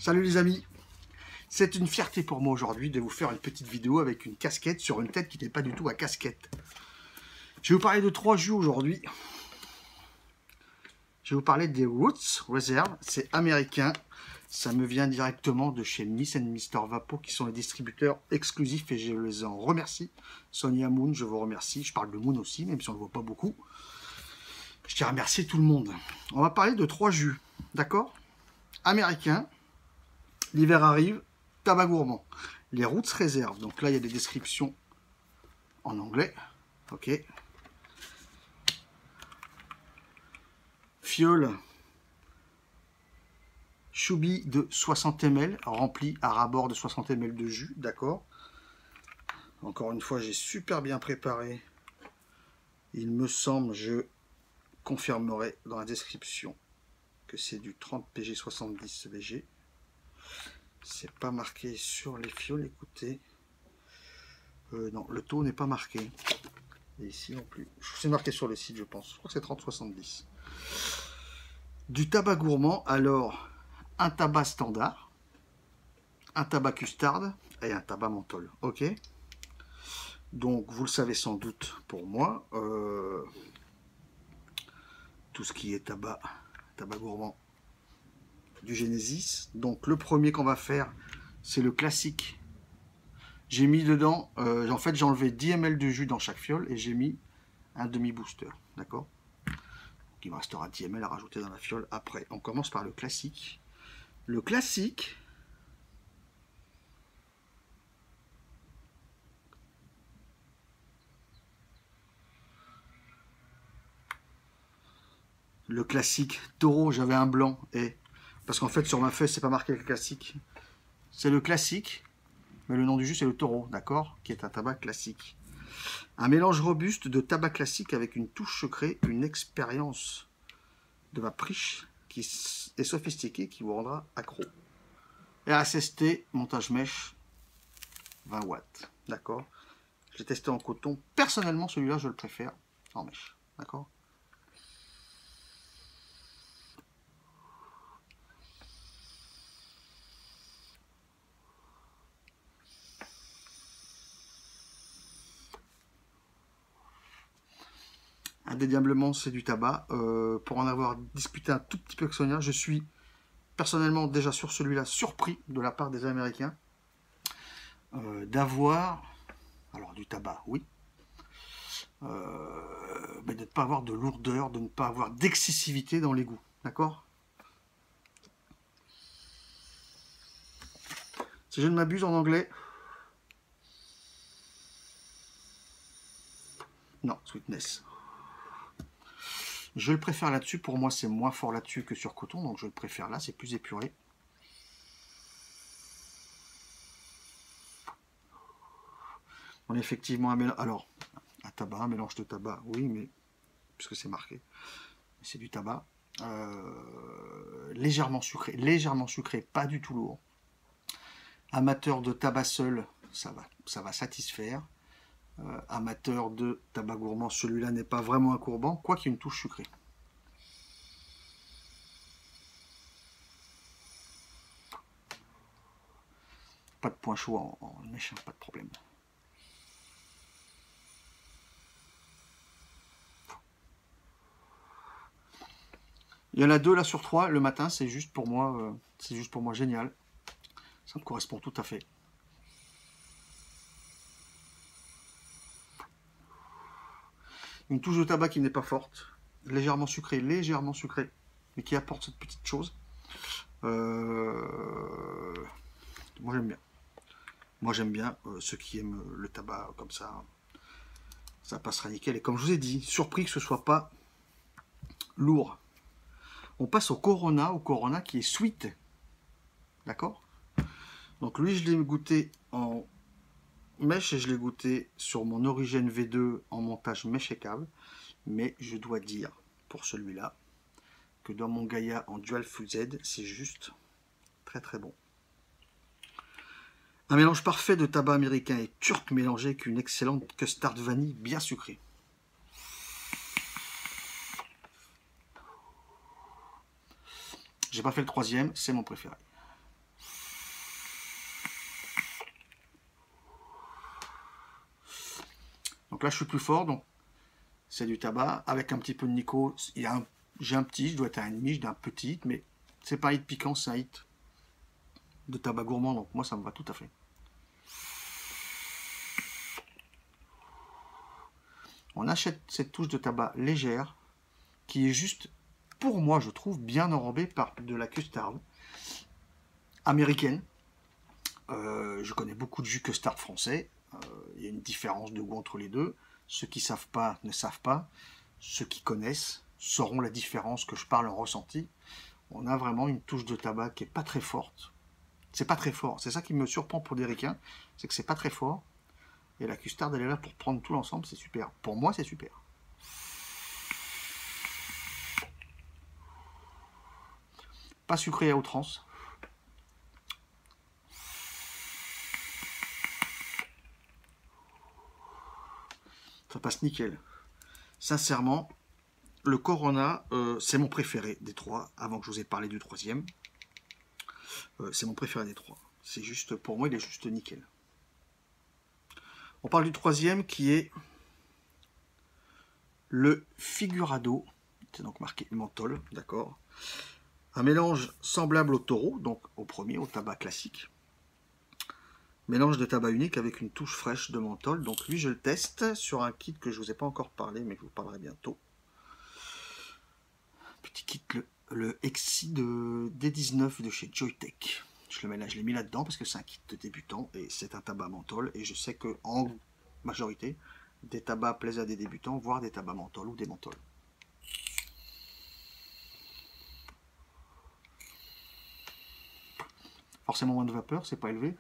Salut les amis, c'est une fierté pour moi aujourd'hui de vous faire une petite vidéo avec une casquette sur une tête qui n'est pas du tout à casquette. Je vais vous parler de 3 jus aujourd'hui. Je vais vous parler des Roots Reserve, c'est américain. Ça me vient directement de chez Miss & Mr. Vapo qui sont les distributeurs exclusifs et je les en remercie. Sonia Moon, je vous remercie. Je parle de Moon aussi, même si on ne le voit pas beaucoup. Je tiens à remercier tout le monde. On va parler de 3 jus, d'accord? Américain. L'hiver arrive, tabac gourmand. Les Roots Reserve. Donc là, il y a des descriptions en anglais. Ok. Fiole choubi de 60 ml, rempli à ras-bord de 60 ml de jus. D'accord. Encore une fois, j'ai super bien préparé. Il me semble, je confirmerai dans la description que c'est du 30 PG 70 VG. C'est pas marqué sur les fioles, écoutez. Non, le taux n'est pas marqué. Et ici non plus. C'est marqué sur le site, je pense. Je crois que c'est 30-70. Du tabac gourmand, alors, un tabac standard, un tabac custard et un tabac menthol. Ok. Donc, vous le savez sans doute pour moi, tout ce qui est tabac gourmand, du Genesis. Donc, le premier qu'on va faire, c'est le classique. J'ai mis dedans, en fait, j'ai enlevé 10 ml de jus dans chaque fiole et j'ai mis un demi-booster. D'accord? Il me restera 10 ml à rajouter dans la fiole après. On commence par le classique. Le classique, taureau, j'avais un blanc et parce qu'en fait sur ma feuille c'est pas marqué le classique. C'est le classique, mais le nom du jus c'est le taureau, d'accord, qui est un tabac classique. Un mélange robuste de tabac classique avec une touche sucrée, une expérience de vape riche qui est sophistiquée qui vous rendra accro. RSST, montage mèche, 20 watts, d'accord. Je l'ai testé en coton. Personnellement, celui-là, je le préfère en mèche, d'accord. Indéniablement, c'est du tabac. Pour en avoir discuté un tout petit peu avec Sonia, je suis personnellement déjà sur celui-là surpris de la part des Américains d'avoir, alors du tabac, oui, mais de ne pas avoir de lourdeur, de ne pas avoir d'excessivité dans les goûts, d'accord. Si je ne m'abuse en anglais, non, sweetness. Je le préfère là-dessus, pour moi c'est moins fort là-dessus que sur coton, donc je le préfère là, c'est plus épuré. On a effectivement un mélange, alors un tabac, un mélange de tabac, oui, mais puisque c'est marqué, c'est du tabac. Légèrement sucré, pas du tout lourd. Amateur de tabac seul, ça va satisfaire. Amateur de tabac gourmand, celui-là n'est pas vraiment un courbant, quoi qu'il y ait une touche sucrée. Pas de point chaud en mèche, pas de problème. Il y en a 2 là sur 3 le matin, c'est juste pour moi, génial. Ça me correspond tout à fait. Une touche de tabac qui n'est pas forte, légèrement sucrée, mais qui apporte cette petite chose. Moi j'aime bien. Ceux qui aiment le tabac comme ça passera nickel. Et comme je vous ai dit, surpris que ce soit pas lourd. On passe au Corona qui est sweet. D'accord? Donc lui, je l'ai goûté en mèche et je l'ai goûté sur mon Origine V2 en montage mèche et câble. Mais je dois dire, pour celui-là, que dans mon Gaia en Dual Full Z, c'est juste très très bon. Un mélange parfait de tabac américain et turc mélangé avec une excellente custard vanille bien sucrée. J'ai pas fait le troisième, c'est mon préféré. là, je suis plus fort, donc c'est du tabac avec un petit peu de nico. J'ai un petit, je dois être à 1,5, j'ai un petit, mais c'est pas un hit piquant, c'est un hit de tabac gourmand, donc moi ça me va tout à fait. On achète cette touche de tabac légère qui est juste, pour moi je trouve, bien enrobée par de la custard américaine. Je connais beaucoup de jus custard français. Il y a une différence de goût entre les deux. Ceux qui ne savent pas ne savent pas. Ceux qui connaissent sauront la différence que je parle en ressenti. On a vraiment une touche de tabac qui n'est pas très forte. C'est pas très fort. C'est ça qui me surprend pour des ricains, c'est que c'est pas très fort. Et la custard, elle est là pour prendre tout l'ensemble, c'est super. Pour moi, c'est super. Pas sucré à outrance. Ça passe nickel. Sincèrement, le Corona, c'est mon préféré des trois, avant que je vous ai parlé du troisième. C'est mon préféré des trois. C'est juste, pour moi, il est juste nickel. On parle du troisième qui est le Figurado. C'est donc marqué menthol, d'accord. Un mélange semblable au taureau, donc au premier, au tabac classique. Mélange de tabac unique avec une touche fraîche de menthol. Donc lui, je le teste sur un kit que je ne vous ai pas encore parlé, mais je vous parlerai bientôt. Petit kit, le Exi de D19 de chez Joytech. Je l'ai mis là-dedans parce que c'est un kit de débutant et c'est un tabac menthol. Et je sais qu'en majorité, des tabacs plaisent à des débutants, voire des tabacs menthol ou des menthols. Forcément moins de vapeur, c'est pas élevé.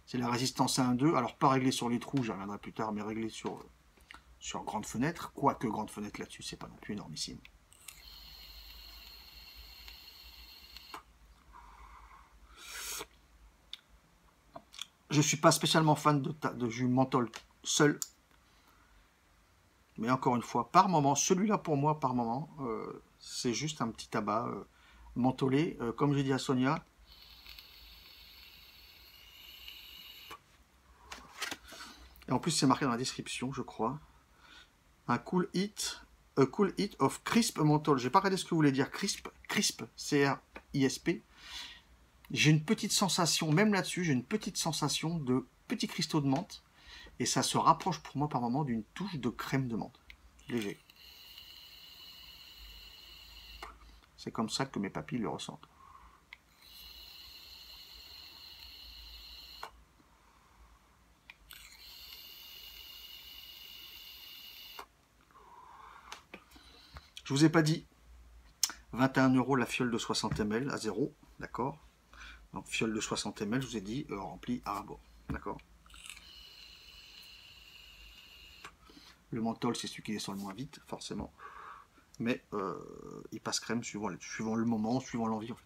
C'est la résistance à 1,2. Alors pas réglé sur les trous, j'y reviendrai plus tard, mais réglé sur grande fenêtre. Quoique grande fenêtre là-dessus, c'est pas non plus énormissime. Je suis pas spécialement fan de jus menthol seul. Mais encore une fois, par moment, celui-là pour moi, par moment, c'est juste un petit tabac mentholé. Comme j'ai dit à Sonia, et en plus c'est marqué dans la description, je crois, un cool hit of crisp menthol. J'ai pas regardé ce que vous voulez dire crisp, C-R-I-S-P. J'ai une petite sensation, même là-dessus, j'ai une petite sensation de petits cristaux de menthe. Et ça se rapproche pour moi par moment d'une touche de crème de menthe. Léger. C'est comme ça que mes papilles le ressentent. Je vous ai pas dit 21 € la fiole de 60 ml à 0, d'accord. Donc fiole de 60 ml, je vous ai dit remplie à rabord, d'accord. Le menthol, c'est celui qui descend le moins vite, forcément. Mais il passe crème suivant le moment, suivant l'envie en fait.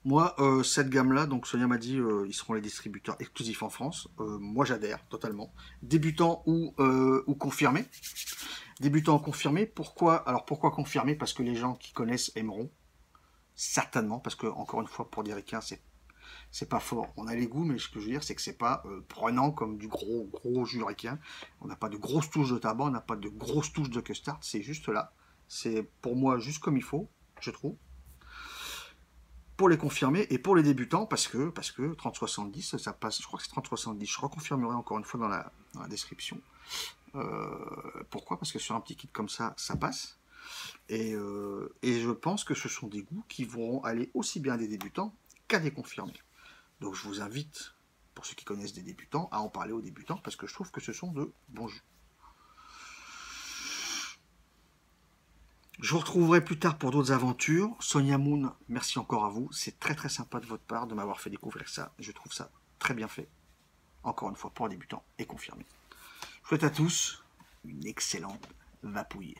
Moi, cette gamme-là, donc Sonia m'a dit, ils seront les distributeurs exclusifs en France. Moi, j'adhère totalement. Débutant ou confirmé. Débutant ou confirmé. Pourquoi? Alors, pourquoi confirmé? Parce que les gens qui connaissent aimeront. Certainement. Parce que, encore une fois, pour des ricains, c'est pas fort. On a les goûts, mais ce que je veux dire, c'est que c'est pas prenant comme du gros jus ricain. On n'a pas de grosses touches de tabac, on n'a pas de grosses touches de custard. C'est juste là. C'est pour moi juste comme il faut, je trouve. Pour les confirmés et pour les débutants, parce que 30-70, ça passe, je crois que c'est 30-70, je reconfirmerai encore une fois dans la description. Pourquoi? Parce que sur un petit kit comme ça, ça passe. Et je pense que ce sont des goûts qui vont aller aussi bien à des débutants qu'à des confirmés. Donc je vous invite, pour ceux qui connaissent des débutants, à en parler aux débutants, parce que je trouve que ce sont de bons jus. Je vous retrouverai plus tard pour d'autres aventures. Sonia Moon, merci encore à vous. C'est très très sympa de votre part de m'avoir fait découvrir ça. Je trouve ça très bien fait. Encore une fois pour débutants et confirmés. Je vous souhaite à tous une excellente vapouille.